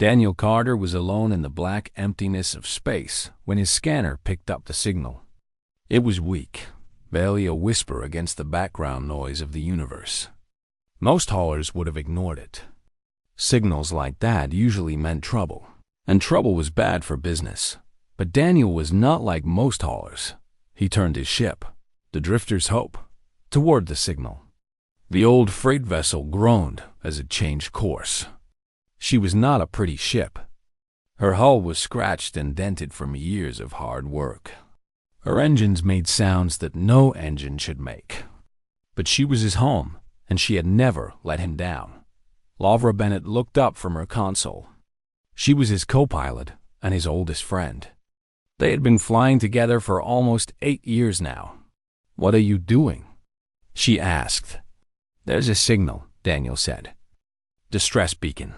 Daniel Carter was alone in the black emptiness of space when his scanner picked up the signal. It was weak, barely a whisper against the background noise of the universe. Most haulers would have ignored it. Signals like that usually meant trouble, and trouble was bad for business. But Daniel was not like most haulers. He turned his ship, the Drifter's Hope, toward the signal. The old freight vessel groaned as it changed course. She was not a pretty ship. Her hull was scratched and dented from years of hard work. Her engines made sounds that no engine should make. But she was his home, and she had never let him down. Lavra Bennett looked up from her console. She was his co-pilot and his oldest friend. They had been flying together for almost 8 years now. "What are you doing?" she asked. "There's a signal," Daniel said. "Distress beacon.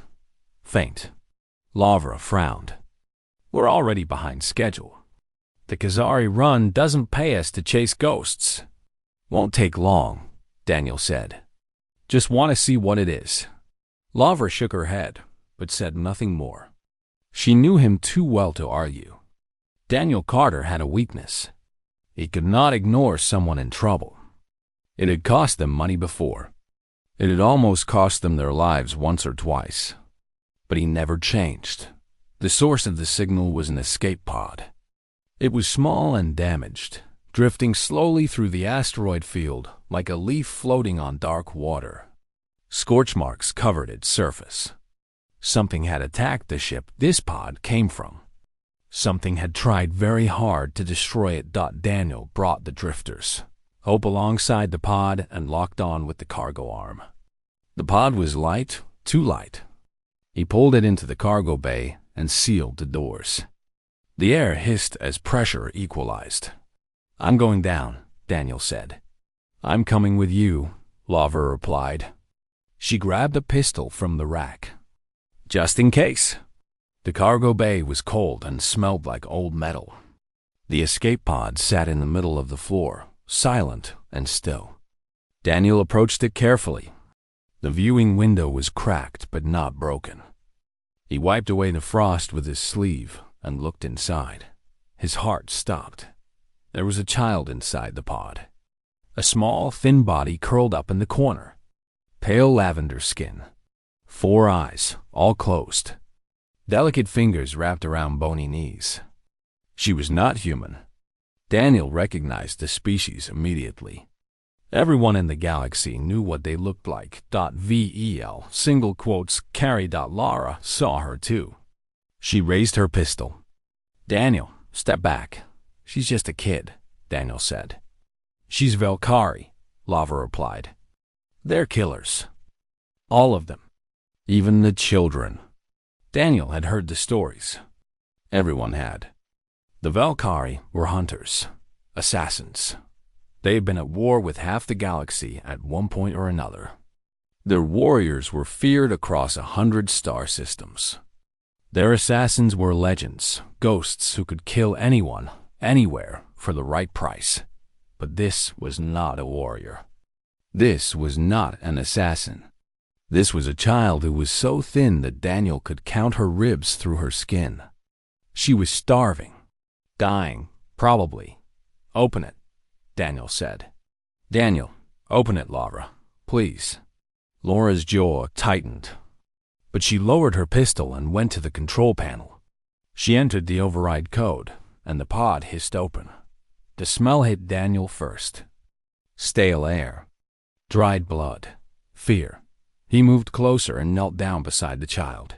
Faint." Lavra frowned. "We're already behind schedule. The Khazari run doesn't pay us to chase ghosts." "Won't take long," Daniel said. "Just want to see what it is." Lavra shook her head, but said nothing more. She knew him too well to argue. Daniel Carter had a weakness. He could not ignore someone in trouble. It had cost them money before. It had almost cost them their lives once or twice. But he never changed. The source of the signal was an escape pod. It was small and damaged, drifting slowly through the asteroid field like a leaf floating on dark water. Scorch marks covered its surface. Something had attacked the ship this pod came from. Something had tried very hard to destroy it. Daniel brought the drifters, Hope alongside the pod and locked on with the cargo arm. The pod was light, too light. He pulled it into the cargo bay and sealed the doors. The air hissed as pressure equalized. "I'm going down," Daniel said. "I'm coming with you," Lavra replied. She grabbed a pistol from the rack. "Just in case." The cargo bay was cold and smelled like old metal. The escape pod sat in the middle of the floor, silent and still. Daniel approached it carefully. The viewing window was cracked but not broken. He wiped away the frost with his sleeve and looked inside. His heart stopped. There was a child inside the pod. A small, thin body curled up in the corner. Pale lavender skin. 4 eyes, all closed. Delicate fingers wrapped around bony knees. She was not human. Daniel recognized the species immediately. Everyone in the galaxy knew what they looked like. Vel, single quotes, carry. Lara saw her too. She raised her pistol. "Daniel, step back. She's just a kid," Daniel said. "She's Velkari," Lavra replied. "They're killers. All of them. Even the children." Daniel had heard the stories. Everyone had. The Velkari were hunters, assassins. They had been at war with half the galaxy at one point or another. Their warriors were feared across 100 star systems. Their assassins were legends, ghosts who could kill anyone, anywhere, for the right price. But this was not a warrior. This was not an assassin. This was a child who was so thin that Daniel could count her ribs through her skin. She was starving. Dying, probably. "Open it," Daniel said. "Daniel, open it, Lavra, please." Laura's jaw tightened, but she lowered her pistol and went to the control panel. She entered the override code, and the pod hissed open. The smell hit Daniel first. Stale air. Dried blood. Fear. He moved closer and knelt down beside the child.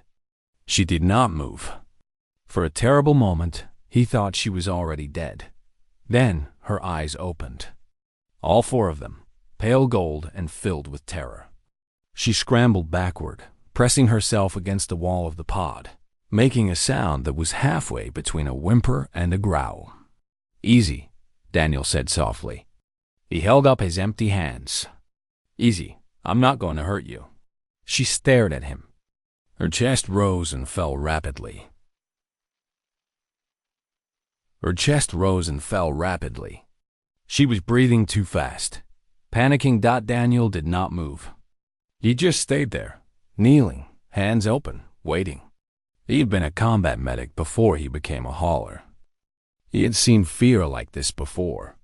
She did not move. For a terrible moment, he thought she was already dead. Then her eyes opened. All 4 of them, pale gold and filled with terror. She scrambled backward, pressing herself against the wall of the pod, making a sound that was halfway between a whimper and a growl. "Easy," Daniel said softly. He held up his empty hands. "Easy, I'm not going to hurt you." She stared at him. Her chest rose and fell rapidly. She was breathing too fast. Panicking. Daniel did not move. He just stayed there, kneeling, hands open, waiting. He had been a combat medic before he became a hauler. He had seen fear like this before.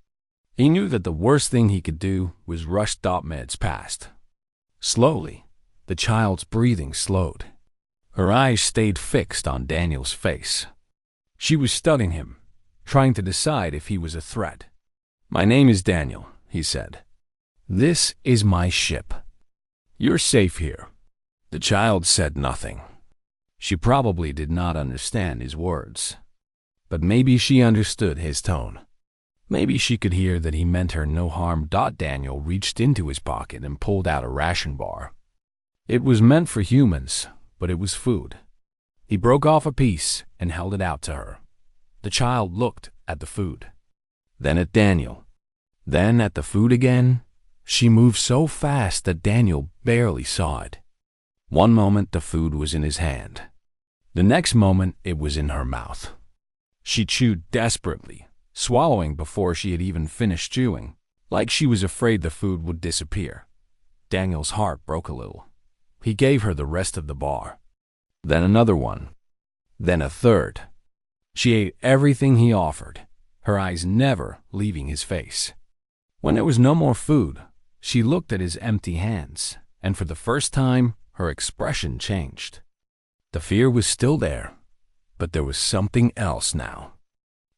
He knew that the worst thing he could do was rush dot meds past. Slowly, the child's breathing slowed. Her eyes stayed fixed on Daniel's face. She was studying him, trying to decide if he was a threat. "My name is Daniel," he said. "This is my ship. You're safe here." The child said nothing. She probably did not understand his words. But maybe she understood his tone. Maybe she could hear that he meant her no harm. Daniel reached into his pocket and pulled out a ration bar. It was meant for humans, but it was food. He broke off a piece and held it out to her. The child looked at the food, then at Daniel, then at the food again. She moved so fast that Daniel barely saw it. One moment the food was in his hand. The next moment it was in her mouth. She chewed desperately, swallowing before she had even finished chewing, like she was afraid the food would disappear. Daniel's heart broke a little. He gave her the rest of the bar. Then another one. Then a third. She ate everything he offered, her eyes never leaving his face. When there was no more food, she looked at his empty hands, and for the first time, her expression changed. The fear was still there, but there was something else now.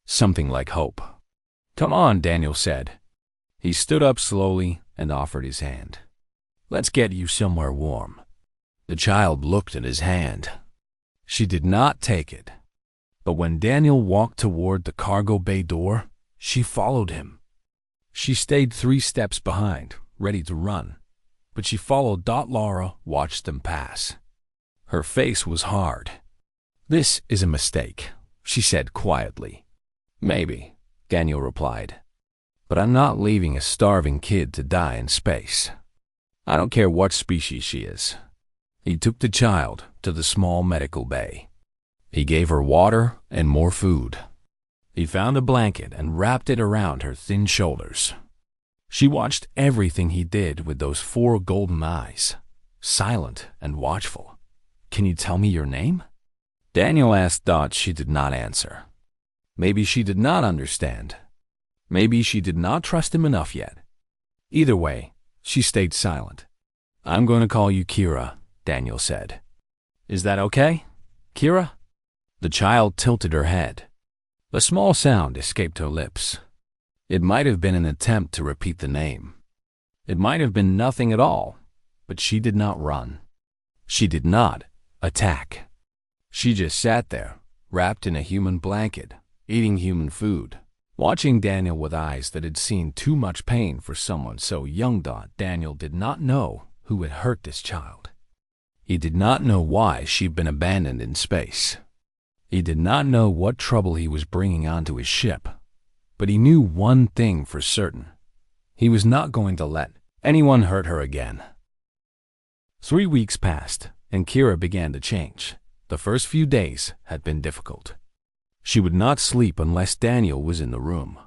Something like hope. "Come on," Daniel said. He stood up slowly and offered his hand. "Let's get you somewhere warm." The child looked at his hand. She did not take it. But when Daniel walked toward the cargo bay door, she followed him. She stayed 3 steps behind, ready to run, but she followed. Laura watched them pass. Her face was hard. "This is a mistake," she said quietly. "Maybe," Daniel replied. "But I'm not leaving a starving kid to die in space. I don't care what species she is." He took the child to the small medical bay. He gave her water and more food. He found a blanket and wrapped it around her thin shoulders. She watched everything he did with those 4 golden eyes, silent and watchful. "Can you tell me your name?" Daniel asked. She did not answer. Maybe she did not understand. Maybe she did not trust him enough yet. Either way, she stayed silent. "I'm going to call you Kira," Daniel said. "Is that okay, Kira?" The child tilted her head. A small sound escaped her lips. It might have been an attempt to repeat the name. It might have been nothing at all, but she did not run. She did not attack. She just sat there, wrapped in a human blanket, eating human food, watching Daniel with eyes that had seen too much pain for someone so young. Daniel did not know who had hurt this child. He did not know why she'd been abandoned in space. He did not know what trouble he was bringing onto his ship, but he knew one thing for certain. He was not going to let anyone hurt her again. 3 weeks passed, and Kira began to change. The first few days had been difficult. She would not sleep unless Daniel was in the room.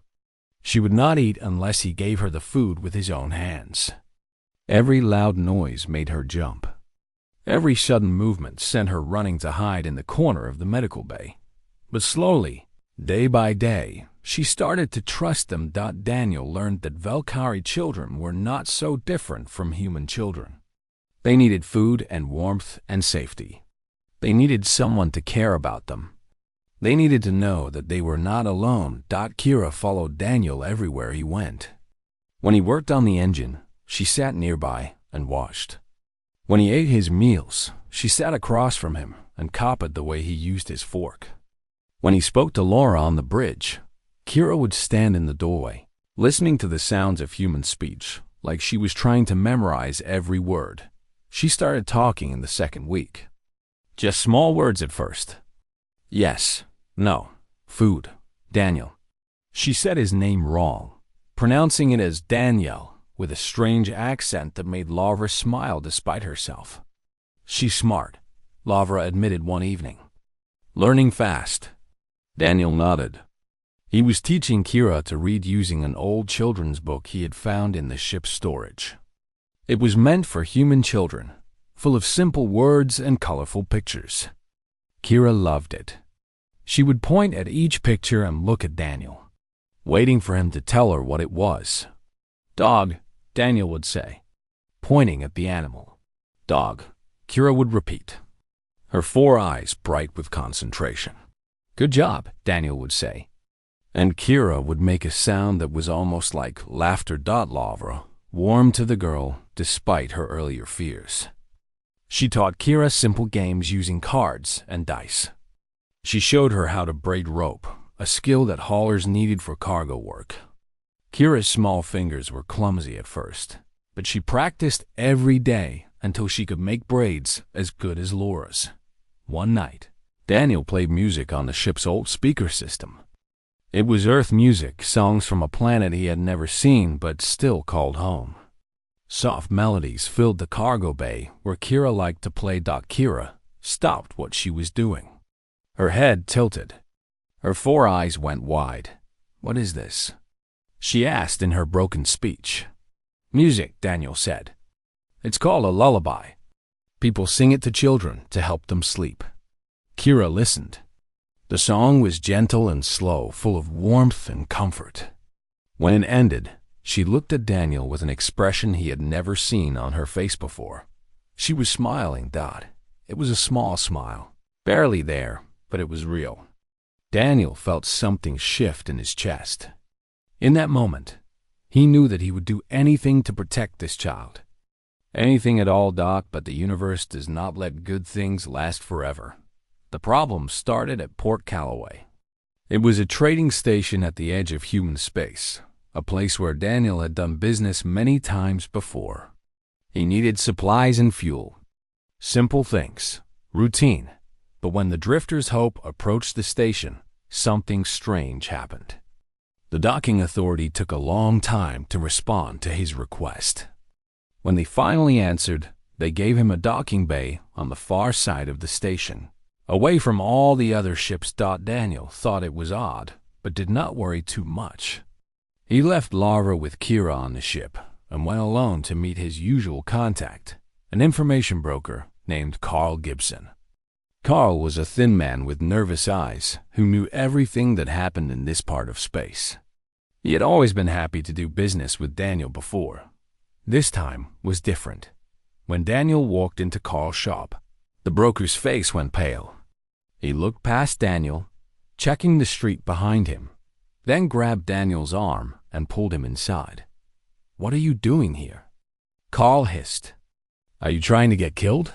She would not eat unless he gave her the food with his own hands. Every loud noise made her jump. Every sudden movement sent her running to hide in the corner of the medical bay. But slowly, day by day, she started to trust them. Daniel learned that Valkyrie children were not so different from human children. They needed food and warmth and safety. They needed someone to care about them. They needed to know that they were not alone. Kira followed Daniel everywhere he went. When he worked on the engine, she sat nearby and watched. When he ate his meals, she sat across from him and copied the way he used his fork. When he spoke to Laura on the bridge, Kira would stand in the doorway, listening to the sounds of human speech, like she was trying to memorize every word. She started talking in the 2nd week. Just small words at first. Yes, no, food, Daniel. She said his name wrong, pronouncing it as Daniel, with a strange accent that made Laura smile despite herself. "She's smart," Laura admitted one evening. "Learning fast." Daniel nodded. He was teaching Kira to read using an old children's book he had found in the ship's storage. It was meant for human children, full of simple words and colorful pictures. Kira loved it. She would point at each picture and look at Daniel, waiting for him to tell her what it was. "Dog," Daniel would say, pointing at the animal. "Dog," Kira would repeat, her 4 eyes bright with concentration. "Good job," Daniel would say, and Kira would make a sound that was almost like laughter. Lavra warmed to the girl despite her earlier fears. She taught Kira simple games using cards and dice. She showed her how to braid rope, a skill that haulers needed for cargo work. Kira's small fingers were clumsy at first, but she practiced every day until she could make braids as good as Laura's. One night, Daniel played music on the ship's old speaker system. It was Earth music, songs from a planet he had never seen but still called home. Soft melodies filled the cargo bay where Kira liked to play. Kira stopped what she was doing. Her head tilted. Her 4 eyes went wide. "What is this?" she asked in her broken speech. "Music," Daniel said. "It's called a lullaby. People sing it to children to help them sleep." Kira listened. The song was gentle and slow, full of warmth and comfort. When it ended, she looked at Daniel with an expression he had never seen on her face before. She was smiling. It was a small smile, barely there, but it was real. Daniel felt something shift in his chest. In that moment, he knew that he would do anything to protect this child. Anything at all, Doc, but the universe does not let good things last forever. The problem started at Port Callaway. It was a trading station at the edge of human space, a place where Daniel had done business many times before. He needed supplies and fuel. Simple things, routine. But when the Drifter's Hope approached the station, something strange happened. The docking authority took a long time to respond to his request. When they finally answered, they gave him a docking bay on the far side of the station, away from all the other ships. Daniel thought it was odd, but did not worry too much. He left Lara with Kira on the ship and went alone to meet his usual contact, an information broker named Carl Gibson. Carl was a thin man with nervous eyes who knew everything that happened in this part of space. He had always been happy to do business with Daniel before. This time was different. When Daniel walked into Carl's shop, the broker's face went pale. He looked past Daniel, checking the street behind him, then grabbed Daniel's arm and pulled him inside. "What are you doing here?" Carl hissed. "Are you trying to get killed?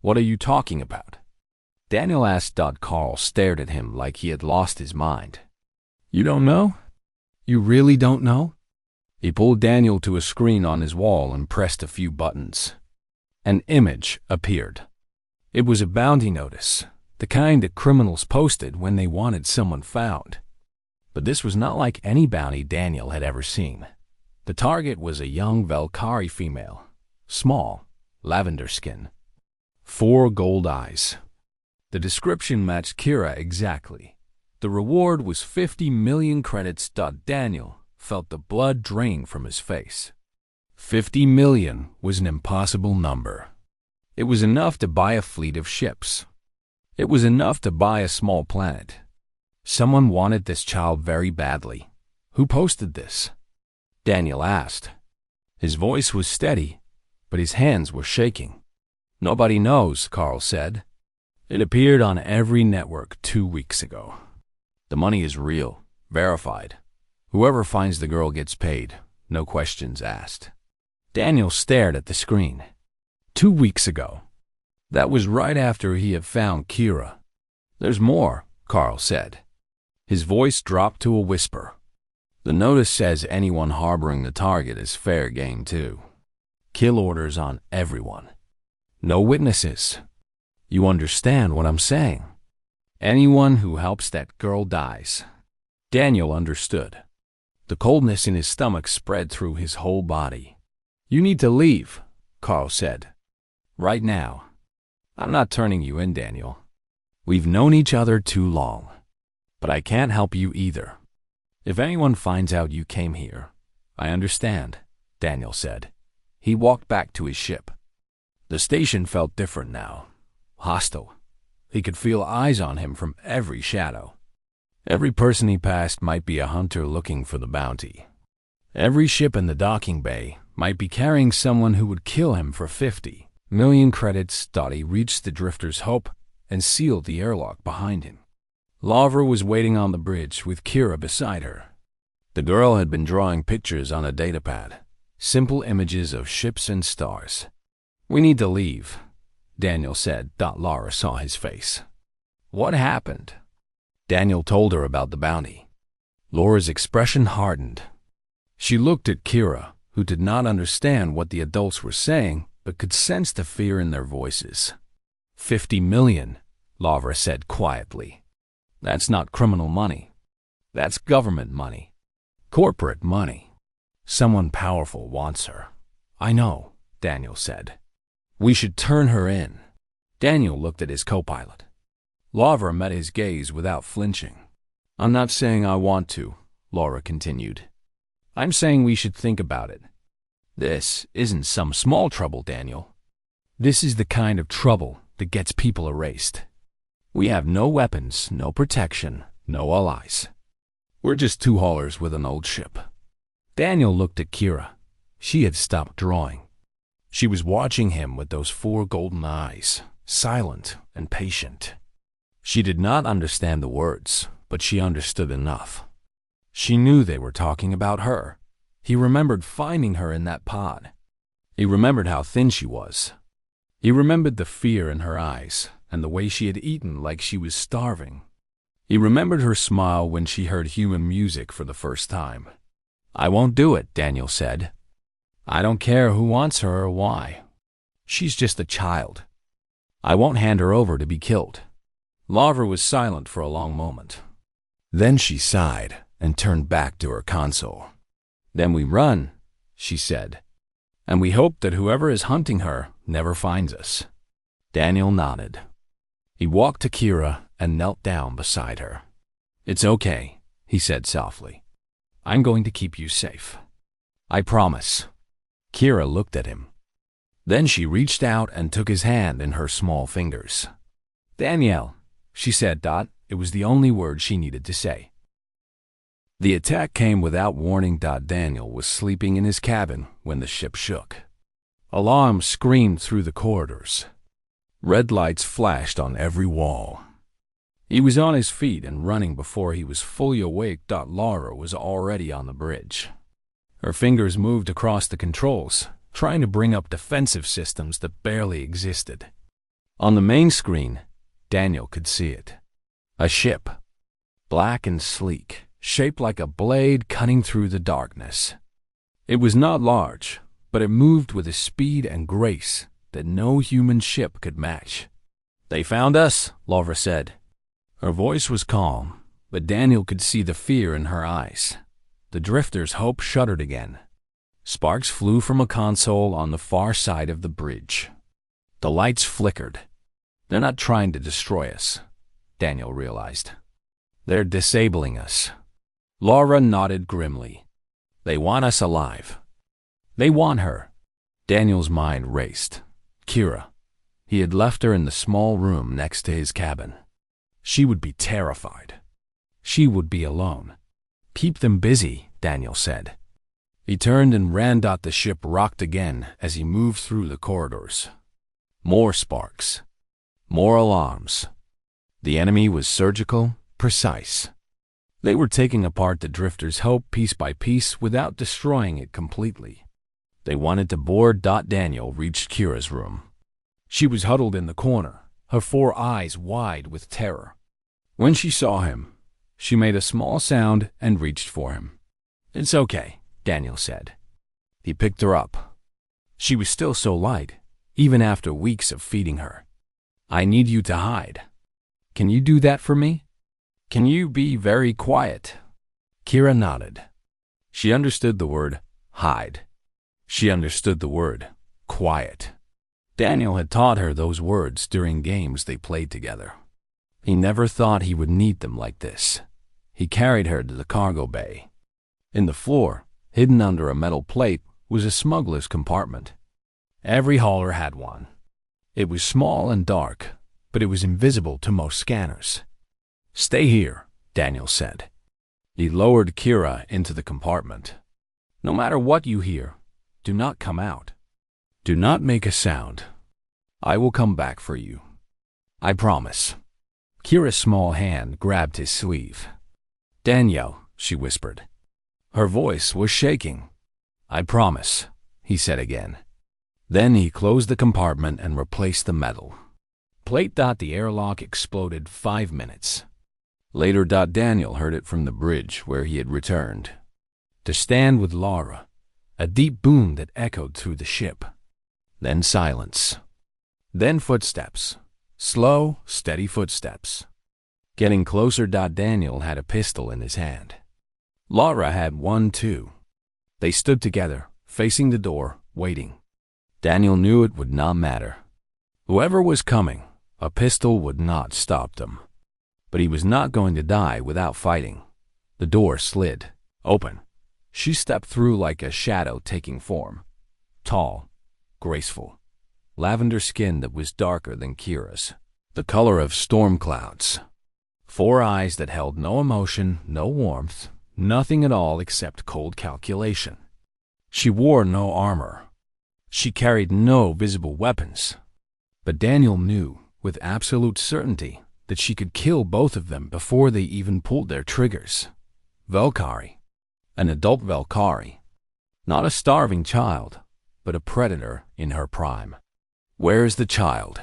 What are you talking about?" Daniel asked. Carl stared at him like he had lost his mind. "You don't know? You really don't know?" He pulled Daniel to a screen on his wall and pressed a few buttons. An image appeared. It was a bounty notice, the kind that criminals posted when they wanted someone found. But this was not like any bounty Daniel had ever seen. The target was a young Valkyrie female, small, lavender skin, 4 gold eyes. The description matched Kira exactly. The reward was 50 million credits. Daniel felt the blood drain from his face. 50 million was an impossible number. It was enough to buy a fleet of ships. It was enough to buy a small planet. Someone wanted this child very badly. Who posted this? Daniel asked. His voice was steady, but his hands were shaking. "Nobody knows," Carl said. "It appeared on every network 2 weeks ago. The money is real, verified. Whoever finds the girl gets paid, no questions asked." Daniel stared at the screen. 2 weeks ago. That was right after he had found Kira. "There's more," Carl said. His voice dropped to a whisper. "The notice says anyone harboring the target is fair game too. Kill orders on everyone. No witnesses. You understand what I'm saying? Anyone who helps that girl dies." Daniel understood. The coldness in his stomach spread through his whole body. "You need to leave," Carl said. "Right now. I'm not turning you in, Daniel. We've known each other too long. But I can't help you either. If anyone finds out you came here, I understand," Daniel said. He walked back to his ship. The station felt different now. Hostile. He could feel eyes on him from every shadow. Every person he passed might be a hunter looking for the bounty. Every ship in the docking bay might be carrying someone who would kill him for 50 million credits. He reached the Drifter's Hope and sealed the airlock behind him. Lavra was waiting on the bridge with Kira beside her. The girl had been drawing pictures on a datapad, simple images of ships and stars. "We need to leave," Daniel said. Lara saw his face. "What happened?" Daniel told her about the bounty. Laura's expression hardened. She looked at Kira, who did not understand what the adults were saying, but could sense the fear in their voices. 50 million, Lavra said quietly. "That's not criminal money. That's government money. Corporate money. Someone powerful wants her." "I know," Daniel said. "We should turn her in." Daniel looked at his co-pilot. Lavra met his gaze without flinching. "I'm not saying I want to," Laura continued. "I'm saying we should think about it. This isn't some small trouble, Daniel. This is the kind of trouble that gets people erased. We have no weapons, no protection, no allies. We're just two haulers with an old ship." Daniel looked at Kira. She had stopped drawing. She was watching him with those 4 golden eyes, silent and patient. She did not understand the words, but she understood enough. She knew they were talking about her. He remembered finding her in that pod. He remembered how thin she was. He remembered the fear in her eyes and the way she had eaten like she was starving. He remembered her smile when she heard human music for the first time. "I won't do it," Daniel said. "I don't care who wants her or why. She's just a child. I won't hand her over to be killed." Lavra was silent for a long moment. Then she sighed and turned back to her console. "Then we run," she said, "and we hope that whoever is hunting her never finds us." Daniel nodded. He walked to Kira and knelt down beside her. "It's okay," he said softly. "I'm going to keep you safe. I promise." Kira looked at him. Then she reached out and took his hand in her small fingers. "Danielle," she said. It was the only word she needed to say. The attack came without warning. Daniel was sleeping in his cabin when the ship shook. Alarms screamed through the corridors. Red lights flashed on every wall. He was on his feet and running before he was fully awake. Laura was already on the bridge. Her fingers moved across the controls, trying to bring up defensive systems that barely existed. On the main screen, Daniel could see it. A ship, black and sleek, shaped like a blade cutting through the darkness. It was not large, but it moved with a speed and grace that no human ship could match. "They found us," Lavra said. Her voice was calm, but Daniel could see the fear in her eyes. The Drifter's Hope shuddered again. Sparks flew from a console on the far side of the bridge. The lights flickered. "They're not trying to destroy us," Daniel realized. "They're disabling us." Laura nodded grimly. "They want us alive. They want her." Daniel's mind raced. Kira. He had left her in the small room next to his cabin. She would be terrified. She would be alone. "Keep them busy," Daniel said. He turned and ran. The ship rocked again as he moved through the corridors. More sparks. More alarms. The enemy was surgical, precise. They were taking apart the Drifter's Hope piece by piece without destroying it completely. They wanted to board. Daniel reached Kira's room. She was huddled in the corner, her 4 eyes wide with terror. When she saw him, she made a small sound and reached for him. "It's okay," Daniel said. He picked her up. She was still so light, even after weeks of feeding her. "I need you to hide. Can you do that for me? Can you be very quiet?" Kira nodded. She understood the word hide. She understood the word quiet. Daniel had taught her those words during games they played together. He never thought he would need them like this. He carried her to the cargo bay. In the floor, hidden under a metal plate, was a smuggler's compartment. Every hauler had one. It was small and dark, but it was invisible to most scanners. "Stay here," Daniel said. He lowered Kira into the compartment. "No matter what you hear, do not come out. Do not make a sound. I will come back for you. I promise." Kira's small hand grabbed his sleeve. "Daniel," she whispered. Her voice was shaking. "I promise," he said again. Then he closed the compartment and replaced the metal plate. The airlock exploded 5 minutes later. Daniel heard it from the bridge where he had returned to stand with Laura, a deep boom that echoed through the ship. Then silence. Then footsteps. Slow, steady footsteps. Getting closer. Daniel had a pistol in his hand. Laura had one too. They stood together, facing the door, waiting. Daniel knew it would not matter. Whoever was coming, a pistol would not stop them. But he was not going to die without fighting. The door slid open. She stepped through like a shadow taking form. Tall, graceful, lavender skin that was darker than Kira's, the color of storm clouds. 4 eyes that held no emotion, no warmth, nothing at all except cold calculation. She wore no armor. She carried no visible weapons. But Daniel knew with absolute certainty that she could kill both of them before they even pulled their triggers. Valkyrie. An adult Valkyrie. Not a starving child, but a predator in her prime. "Where is the child?"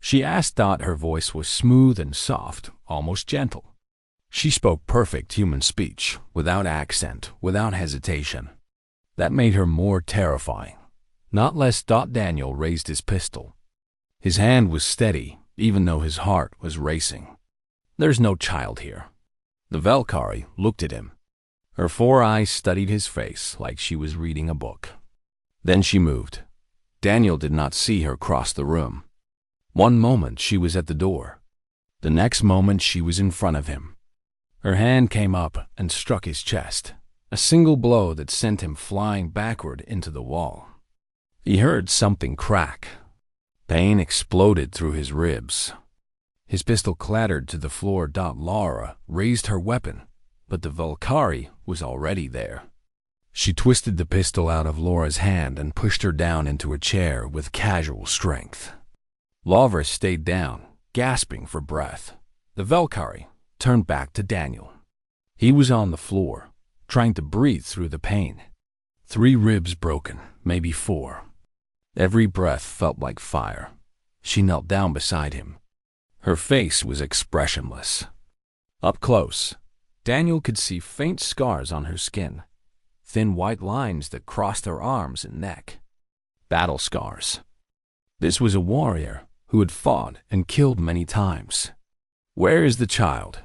she asked. Her voice was smooth and soft, almost gentle. She spoke perfect human speech, without accent, without hesitation. That made her more terrifying. Not less. Daniel raised his pistol. His hand was steady, even though his heart was racing. "There's no child here." The Valkyrie looked at him. Her 4 eyes studied his face like she was reading a book. Then she moved. Daniel did not see her cross the room. One moment she was at the door. The next moment she was in front of him. Her hand came up and struck his chest, a single blow that sent him flying backward into the wall. He heard something crack. Pain exploded through his ribs. His pistol clattered to the floor. Laura raised her weapon, but the Valkyrie was already there. She twisted the pistol out of Laura's hand and pushed her down into a chair with casual strength. Laura stayed down, gasping for breath. The Valkyrie turned back to Daniel. He was on the floor, trying to breathe through the pain. 3 ribs broken, maybe 4. Every breath felt like fire. She knelt down beside him. Her face was expressionless. Up close, Daniel could see faint scars on her skin, thin white lines that crossed her arms and neck. Battle scars. This was a warrior who had fought and killed many times. "Where is the child?"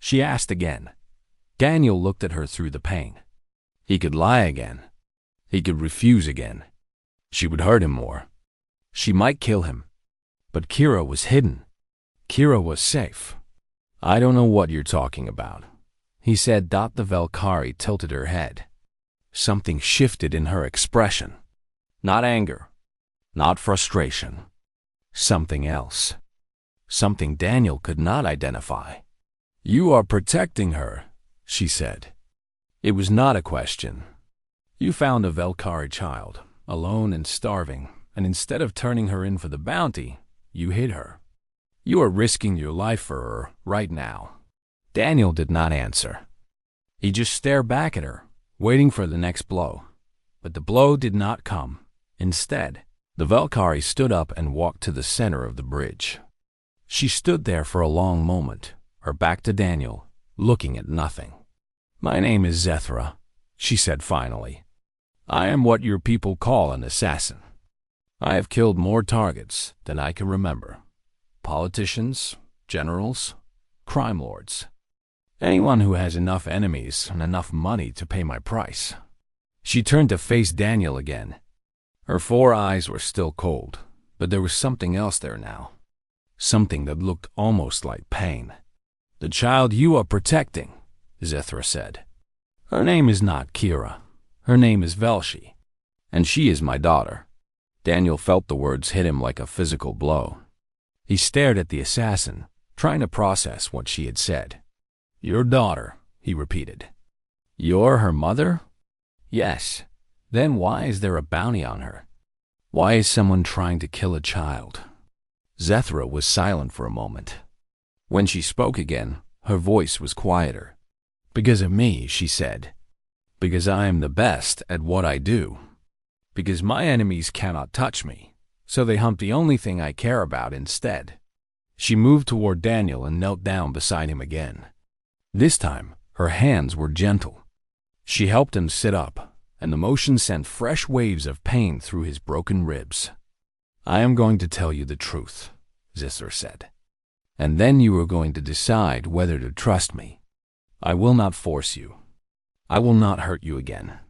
she asked again. Daniel looked at her through the pain. He could lie again. He could refuse again. She would hurt him more. She might kill him. But Kira was hidden. Kira was safe. "I don't know what you're talking about," he said. The Valkyrie tilted her head. Something shifted in her expression. Not anger. Not frustration. Something else. Something Daniel could not identify. "You are protecting her," she said. It was not a question. "You found a Valkyrie child, alone and starving, and instead of turning her in for the bounty, you hid her. You are risking your life for her right now." Daniel did not answer. He just stared back at her, waiting for the next blow. But the blow did not come. Instead, the Valkyrie stood up and walked to the center of the bridge. She stood there for a long moment, her back to Daniel, looking at nothing. "My name is Zethra," she said finally. "I am what your people call an assassin. I have killed more targets than I can remember. Politicians, generals, crime lords. Anyone who has enough enemies and enough money to pay my price." She turned to face Daniel again. Her 4 eyes were still cold, but there was something else there now. Something that looked almost like pain. "The child you are protecting," Zethra said. "Her name is not Kira. Her name is Velshi, and she is my daughter." Daniel felt the words hit him like a physical blow. He stared at the assassin, trying to process what she had said. "Your daughter," he repeated. "You're her mother?" "Yes." "Then why is there a bounty on her? Why is someone trying to kill a child?" Zethra was silent for a moment. When she spoke again, her voice was quieter. "Because of me," she said. "Because I am the best at what I do. Because my enemies cannot touch me, so they hunt the only thing I care about instead." She moved toward Daniel and knelt down beside him again. This time, her hands were gentle. She helped him sit up, and the motion sent fresh waves of pain through his broken ribs. "I am going to tell you the truth," Zithra said. "And then you are going to decide whether to trust me. I will not force you. I will not hurt you again.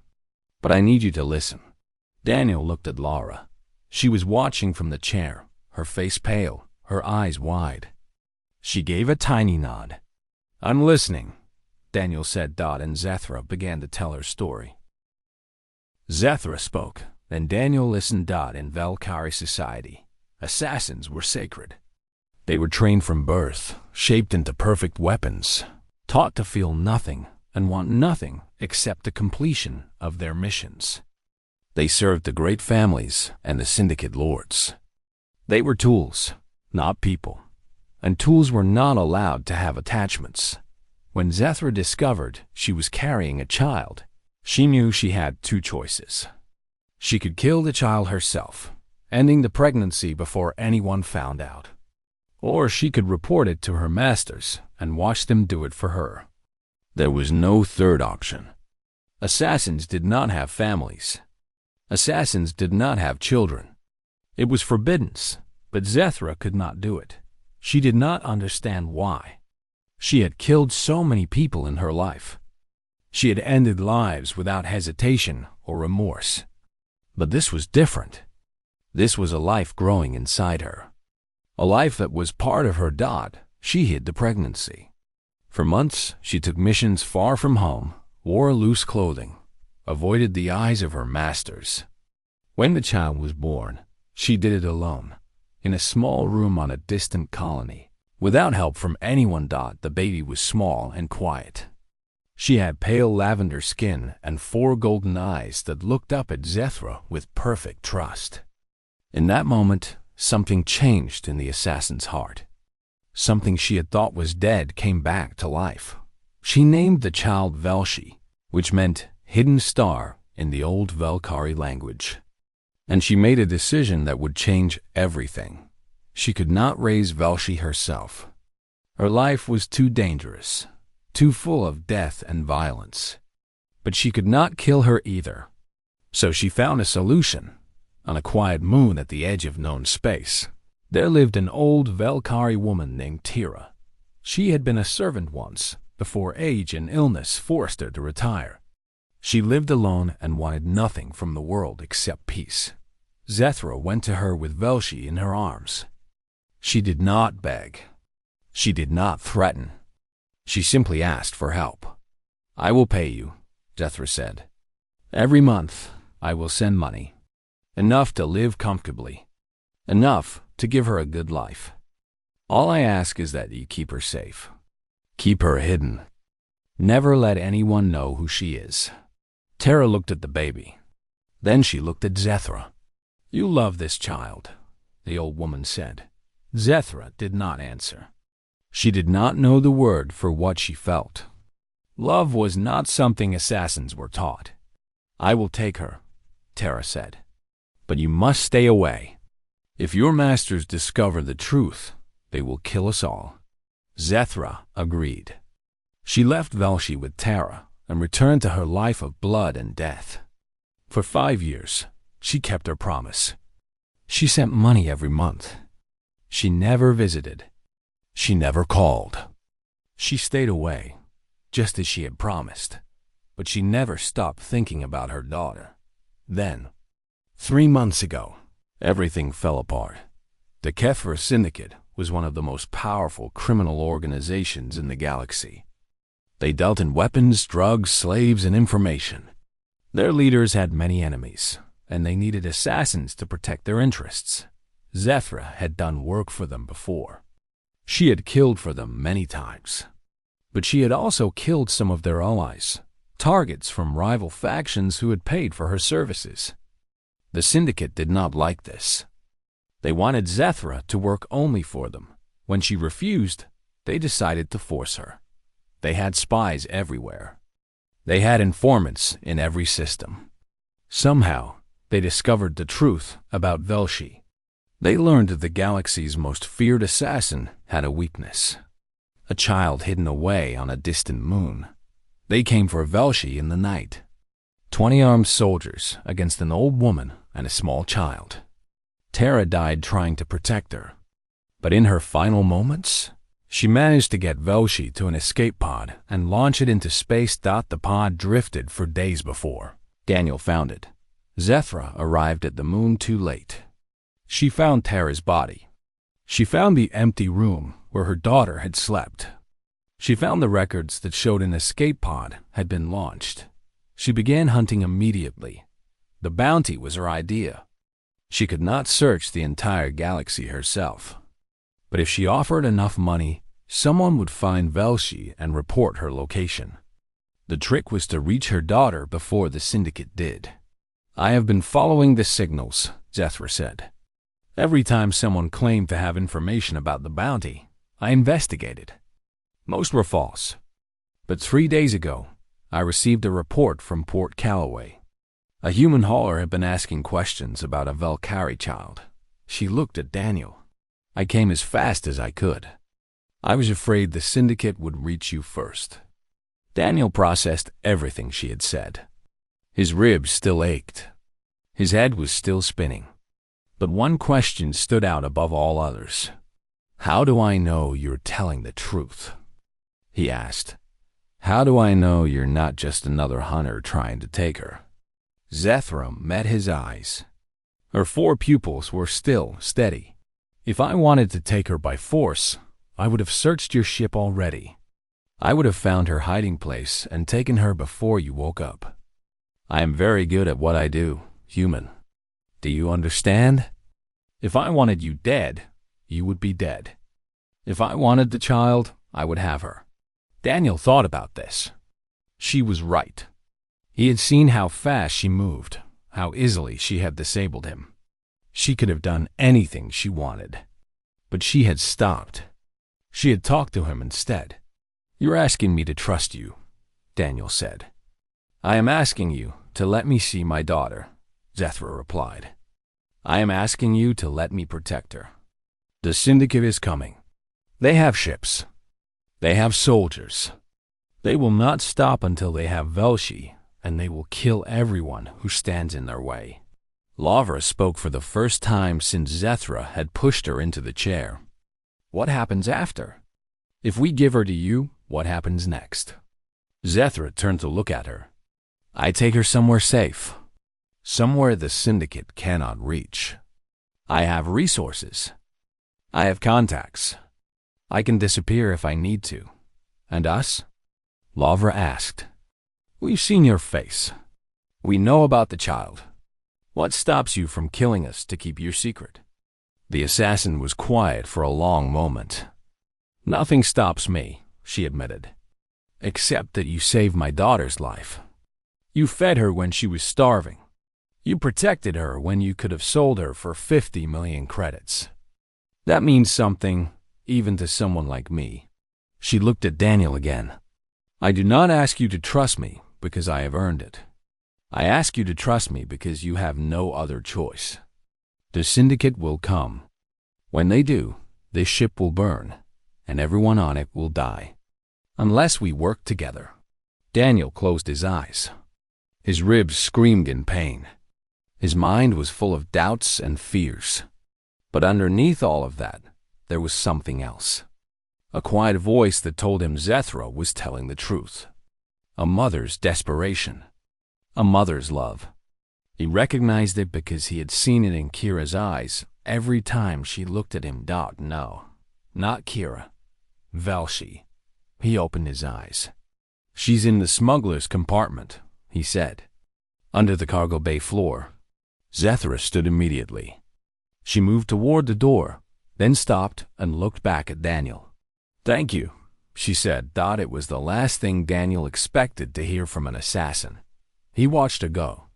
But I need you to listen." Daniel looked at Laura. She was watching from the chair, her face pale, her eyes wide. She gave a tiny nod. "I'm listening," Daniel said. And Zethra began to tell her story. Zethra spoke, then Daniel listened. In Valkyrie society, assassins were sacred. They were trained from birth, shaped into perfect weapons, taught to feel nothing and want nothing except the completion of their missions. They served the great families and the syndicate lords. They were tools, not people, and tools were not allowed to have attachments. When Zethra discovered she was carrying a child, she knew she had two choices. She could kill the child herself, ending the pregnancy before anyone found out. Or she could report it to her masters and watch them do it for her. There was no third option. Assassins did not have families. Assassins did not have children. It was forbidden, but Zethra could not do it. She did not understand why. She had killed so many people in her life. She had ended lives without hesitation or remorse. But this was different. This was a life growing inside her. A life that was part of her. She hid the pregnancy. For months, she took missions far from home, wore loose clothing, avoided the eyes of her masters. When the child was born, she did it alone, in a small room on a distant colony, without help from anyone. The baby was small and quiet. She had pale lavender skin and 4 golden eyes that looked up at Zethra with perfect trust. In that moment, something changed in the assassin's heart. Something she had thought was dead came back to life. She named the child Velshi, which meant hidden star in the old Valkyrie language. And she made a decision that would change everything. She could not raise Velshi herself. Her life was too dangerous, too full of death and violence. But she could not kill her either. So she found a solution. On a quiet moon at the edge of known space, there lived an old Valkyrie woman named Tira. She had been a servant once, before age and illness forced her to retire. She lived alone and wanted nothing from the world except peace. Zethra went to her with Velshi in her arms. She did not beg. She did not threaten. She simply asked for help. "I will pay you," Zethra said. "Every month, I will send money. Enough to live comfortably. Enough to give her a good life. All I ask is that you keep her safe. Keep her hidden. Never let anyone know who she is." Tara looked at the baby. Then she looked at Zethra. "You love this child," the old woman said. Zethra did not answer. She did not know the word for what she felt. Love was not something assassins were taught. "I will take her," Tara said. "But you must stay away. If your masters discover the truth, they will kill us all." Zethra agreed. She left Velshi with Tara and returned to her life of blood and death. For 5 years, she kept her promise. She sent money every month. She never visited. She never called. She stayed away, just as she had promised, but she never stopped thinking about her daughter. Then, 3 months ago, everything fell apart. The Kefir Syndicate was one of the most powerful criminal organizations in the galaxy. They dealt in weapons, drugs, slaves, and information. Their leaders had many enemies, and they needed assassins to protect their interests. Zethra had done work for them before. She had killed for them many times. But she had also killed some of their allies, targets from rival factions who had paid for her services. The Syndicate did not like this. They wanted Zethra to work only for them. When she refused, they decided to force her. They had spies everywhere. They had informants in every system. Somehow, they discovered the truth about Velshi. They learned that the galaxy's most feared assassin had a weakness. A child hidden away on a distant moon. They came for Velshi in the night. 20 armed soldiers against an old woman and a small child. Terra died trying to protect her. But in her final moments, she managed to get Velshi to an escape pod and launch it into space. The pod drifted for days before Daniel found it. Zethra arrived at the moon too late. She found Terra's body. She found the empty room where her daughter had slept. She found the records that showed an escape pod had been launched. She began hunting immediately. The bounty was her idea. She could not search the entire galaxy herself. But if she offered enough money, someone would find Velshi and report her location. The trick was to reach her daughter before the Syndicate did. "I have been following the signals," Zethra said. "Every time someone claimed to have information about the bounty, I investigated. Most were false. But 3 days ago, I received a report from Port Callaway. A human hauler had been asking questions about a Valkyrie child." She looked at Daniel. "I came as fast as I could. I was afraid the Syndicate would reach you first." Daniel processed everything she had said. His ribs still ached. His head was still spinning. But one question stood out above all others. "How do I know you're telling the truth?" he asked. "How do I know you're not just another hunter trying to take her?" Zethra met his eyes. Her 4 pupils were still steady. "If I wanted to take her by force, I would have searched your ship already. I would have found her hiding place and taken her before you woke up. I am very good at what I do, human. Do you understand? If I wanted you dead, you would be dead. If I wanted the child, I would have her." Daniel thought about this. She was right. He had seen how fast she moved, how easily she had disabled him. She could have done anything she wanted. But she had stopped. She had talked to him instead. "You're asking me to trust you," Daniel said. "I am asking you to let me see my daughter," Zethra replied. "I am asking you to let me protect her. The Syndicate is coming. They have ships. They have soldiers. They will not stop until they have Velshi, and they will kill everyone who stands in their way." Lavra spoke for the first time since Zethra had pushed her into the chair. "What happens after? If we give her to you, what happens next?" Zethra turned to look at her. "I take her somewhere safe. Somewhere the Syndicate cannot reach. I have resources. I have contacts. I can disappear if I need to. And us?" Lavra asked. "We've seen your face. We know about the child. What stops you from killing us to keep your secret?" The assassin was quiet for a long moment. "Nothing stops me," she admitted, "except that you saved my daughter's life. You fed her when she was starving. You protected her when you could have sold her for 50 million credits. That means something, even to someone like me." She looked at Daniel again. "I do not ask you to trust me because I have earned it. I ask you to trust me because you have no other choice. The Syndicate will come. When they do, this ship will burn, and everyone on it will die. Unless we work together." Daniel closed his eyes. His ribs screamed in pain. His mind was full of doubts and fears. But underneath all of that, there was something else. A quiet voice that told him Zethra was telling the truth. A mother's desperation. A mother's love. He recognized it because he had seen it in Kira's eyes every time she looked at him. No, not Kira. Velshi. He opened his eyes. "She's in the smuggler's compartment," he said. Under the cargo bay floor. Zethra stood immediately. She moved toward the door, then stopped and looked back at Daniel. "Thank you," she said. It was the last thing Daniel expected to hear from an assassin. He watched her go,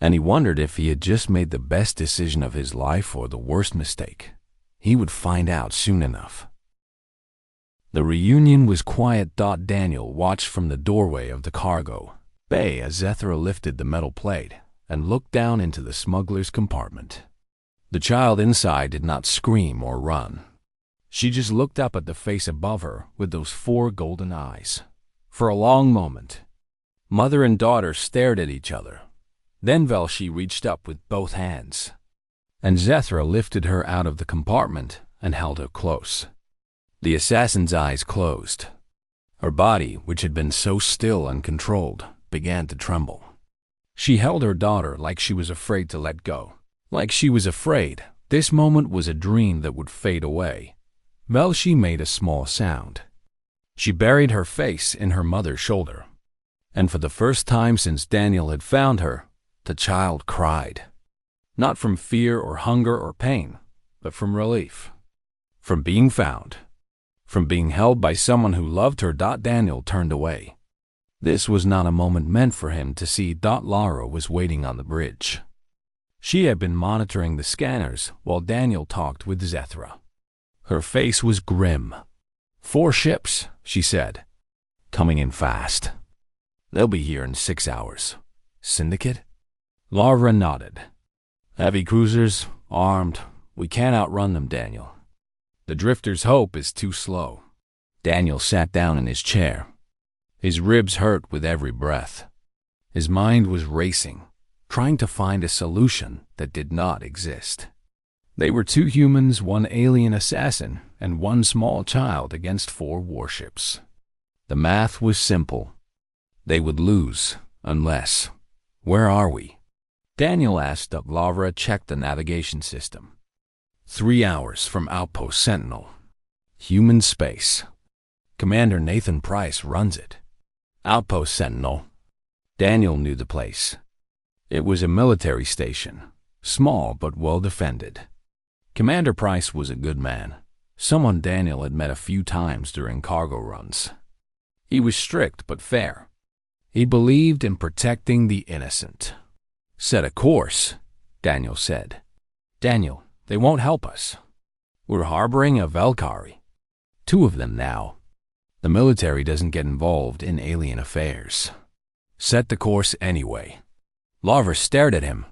and he wondered if he had just made the best decision of his life or the worst mistake. He would find out soon enough. The reunion was quiet. Daniel watched from the doorway of the cargo bay as Zethra lifted the metal plate and looked down into the smuggler's compartment. The child inside did not scream or run. She just looked up at the face above her with those 4 golden eyes. For a long moment, mother and daughter stared at each other. Then Velshi reached up with both hands, and Zethra lifted her out of the compartment and held her close. The assassin's eyes closed. Her body, which had been so still and controlled, began to tremble. She held her daughter like she was afraid to let go. Like she was afraid this moment was a dream that would fade away. Velshi made a small sound. She buried her face in her mother's shoulder, and for the first time since Daniel had found her, the child cried. Not from fear or hunger or pain, but from relief. From being found. From being held by someone who loved her. Daniel turned away. This was not a moment meant for him to see. Lara was waiting on the bridge. She had been monitoring the scanners while Daniel talked with Zethra. Her face was grim. 4 ships, she said. Coming in fast. They'll be here in 6 hours. Syndicate? Lara nodded. Heavy cruisers, armed. We can't outrun them, Daniel. The Drifter's hope is too slow. Daniel sat down in his chair. His ribs hurt with every breath. His mind was racing, trying to find a solution that did not exist. They were 2 humans, 1 alien assassin, and 1 small child against 4 warships. The math was simple. They would lose, unless... Where are we? Daniel asked. Lara checked the navigation system. 3 hours from Outpost Sentinel. Human space. Commander Nathan Price runs it. Outpost Sentinel. Daniel knew the place. It was a military station, small but well defended. Commander Price was a good man, someone Daniel had met a few times during cargo runs. He was strict but fair. He believed in protecting the innocent. Set a course, Daniel said. Daniel, they won't help us. We're harboring a Valkyrie. 2 of them now. The military doesn't get involved in alien affairs. Set the course anyway. Lara stared at him.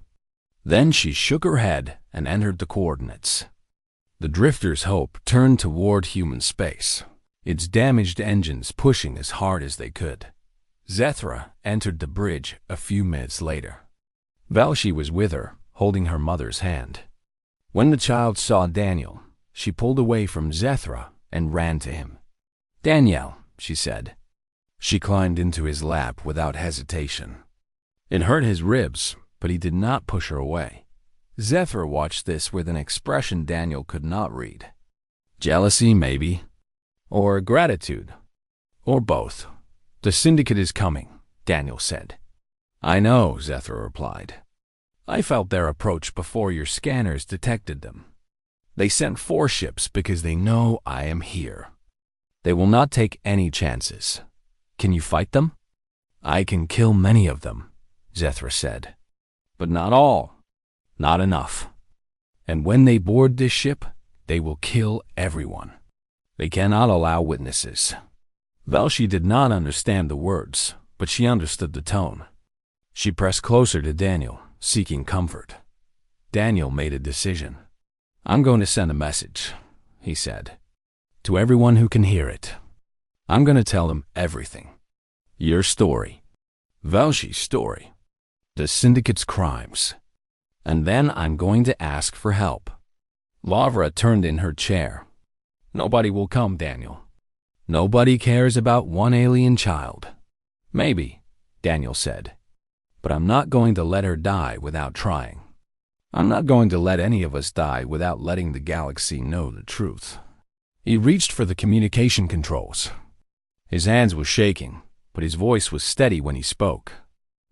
Then she shook her head and entered the coordinates. The Drifter's hope turned toward human space, its damaged engines pushing as hard as they could. Zethra entered the bridge a few minutes later. Velshi was with her, holding her mother's hand. When the child saw Daniel, she pulled away from Zethra and ran to him. Daniel, she said. She climbed into his lap without hesitation. It hurt his ribs, but he did not push her away. Zethra watched this with an expression Daniel could not read. Jealousy, maybe. Or gratitude. Or both. The Syndicate is coming, Daniel said. I know, Zethra replied. I felt their approach before your scanners detected them. They sent 4 ships because they know I am here. They will not take any chances. Can you fight them? I can kill many of them, Zethra said. But not all. Not enough. And when they board this ship, they will kill everyone. They cannot allow witnesses. Velshi did not understand the words, but she understood the tone. She pressed closer to Daniel, seeking comfort. Daniel made a decision. I'm going to send a message, he said, to everyone who can hear it. I'm going to tell them everything. Your story. Velshi's story. The Syndicate's crimes. And then I'm going to ask for help. Lara turned in her chair. Nobody will come, Daniel. Nobody cares about 1 alien child. Maybe, Daniel said. But I'm not going to let her die without trying. I'm not going to let any of us die without letting the galaxy know the truth. He reached for the communication controls. His hands were shaking, but his voice was steady when he spoke.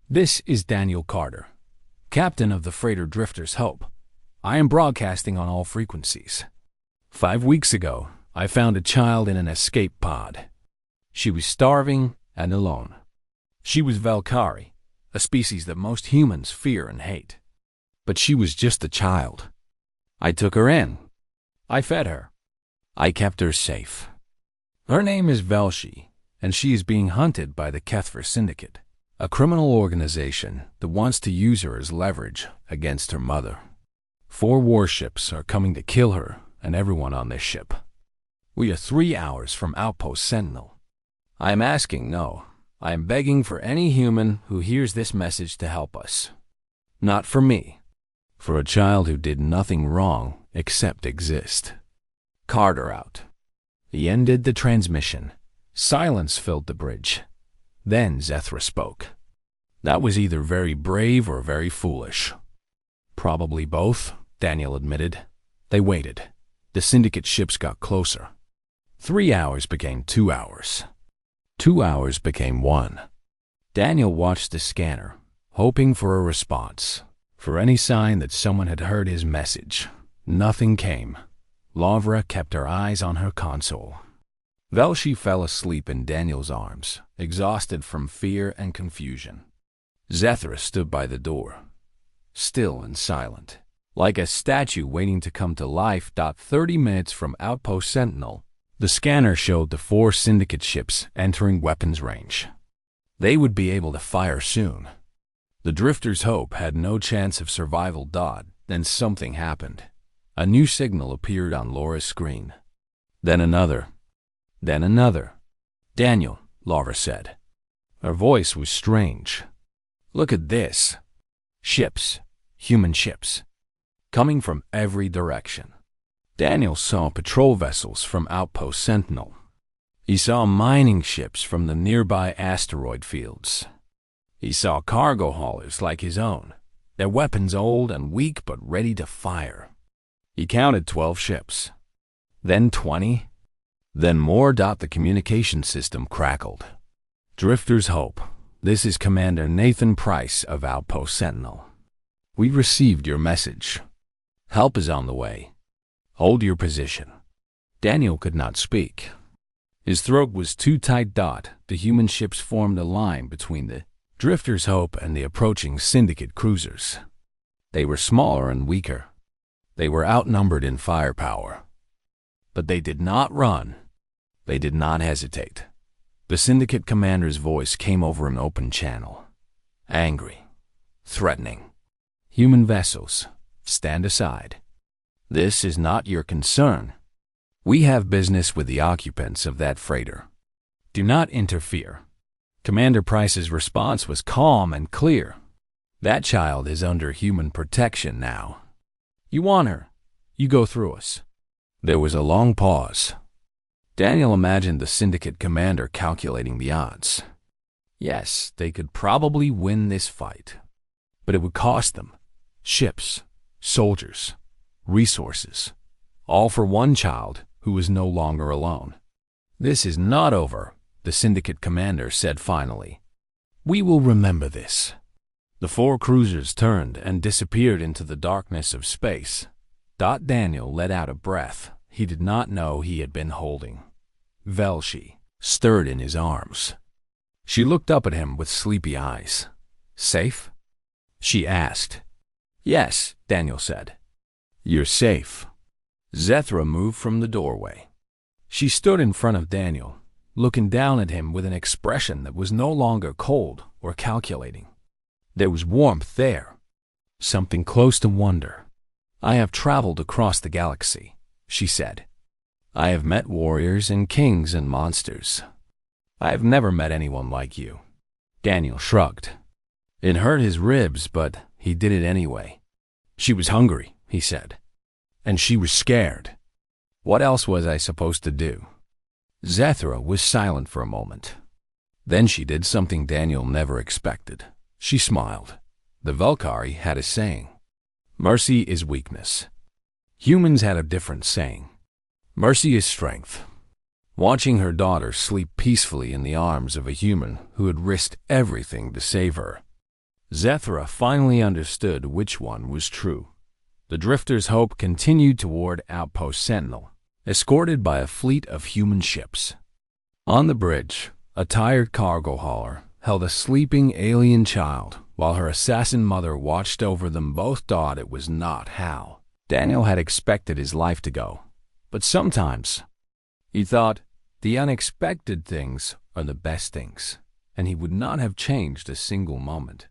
This is Daniel Carter, captain of the freighter Drifter's Hope. I am broadcasting on all frequencies. 5 weeks ago, I found a child in an escape pod. She was starving and alone. She was Valkyrie, a species that most humans fear and hate. But she was just a child. I took her in. I fed her. I kept her safe. Her name is Velshi, and she is being hunted by the Kethver Syndicate, a criminal organization that wants to use her as leverage against her mother. 4 warships are coming to kill her and everyone on this ship. We are 3 hours from Outpost Sentinel. I am begging for any human who hears this message to help us. Not for me. For a child who did nothing wrong except exist. Carter out. He ended the transmission. Silence filled the bridge. Then Zethra spoke. That was either very brave or very foolish. Probably both, Daniel admitted. They waited. The Syndicate ships got closer. 3 hours became 2 hours. 2 hours became 1. Daniel watched the scanner, hoping for a response, for any sign that someone had heard his message. Nothing came. Lavra kept her eyes on her console. Velshi fell asleep in Daniel's arms, exhausted from fear and confusion. Zethra stood by the door, still and silent, like a statue waiting to come to life. 30 minutes from Outpost Sentinel, the scanner showed the 4 Syndicate ships entering weapons range. They would be able to fire soon. The Drifter's Hope had no chance of survival. Then something happened. A new signal appeared on Laura's screen. Then another. Then another. Daniel, Laura said. Her voice was strange. Look at this. Ships. Human ships. Coming from every direction. Daniel saw patrol vessels from Outpost Sentinel. He saw mining ships from the nearby asteroid fields. He saw cargo haulers like his own, their weapons old and weak but ready to fire. He counted 12 ships. Then 20. Then more. The communication system crackled. Drifter's Hope, this is Commander Nathan Price of Outpost Sentinel. We received your message. Help is on the way. Hold your position. Daniel could not speak. His throat was too tight. The human ships formed a line between the Drifter's Hope and the approaching Syndicate cruisers. They were smaller and weaker. They were outnumbered in firepower. But they did not run. They did not hesitate. The Syndicate commander's voice came over an open channel. Angry. Threatening. Human vessels, stand aside. This is not your concern. We have business with the occupants of that freighter. Do not interfere. Commander Price's response was calm and clear. That child is under human protection now. You want her. You go through us. There was a long pause. Daniel imagined the Syndicate commander calculating the odds. Yes, they could probably win this fight. But it would cost them. Ships, soldiers, resources. All for one child who was no longer alone. This is not over, the Syndicate commander said finally. We will remember this. The 4 cruisers turned and disappeared into the darkness of space. Daniel let out a breath he did not know he had been holding. Velshi stirred in his arms. She looked up at him with sleepy eyes. Safe? She asked. Yes, Daniel said. You're safe. Zethra moved from the doorway. She stood in front of Daniel, looking down at him with an expression that was no longer cold or calculating. There was warmth there, something close to wonder. I have traveled across the galaxy, she said. I have met warriors and kings and monsters. I have never met anyone like you. Daniel shrugged. It hurt his ribs, but he did it anyway. She was hungry, he said. And she was scared. What else was I supposed to do? Zethra was silent for a moment. Then she did something Daniel never expected. She smiled. The Valkyrie had a saying. Mercy is weakness. Humans had a different saying. Mercy is strength. Watching her daughter sleep peacefully in the arms of a human who had risked everything to save her. Zethra finally understood which one was true. The drifter's hope continued toward Outpost Sentinel, escorted by a fleet of human ships. On the bridge, a tired cargo hauler held a sleeping alien child, while her assassin mother watched over them. Both thought it was not how Daniel had expected his life to go. But sometimes, he thought, the unexpected things are the best things, and he would not have changed a single moment.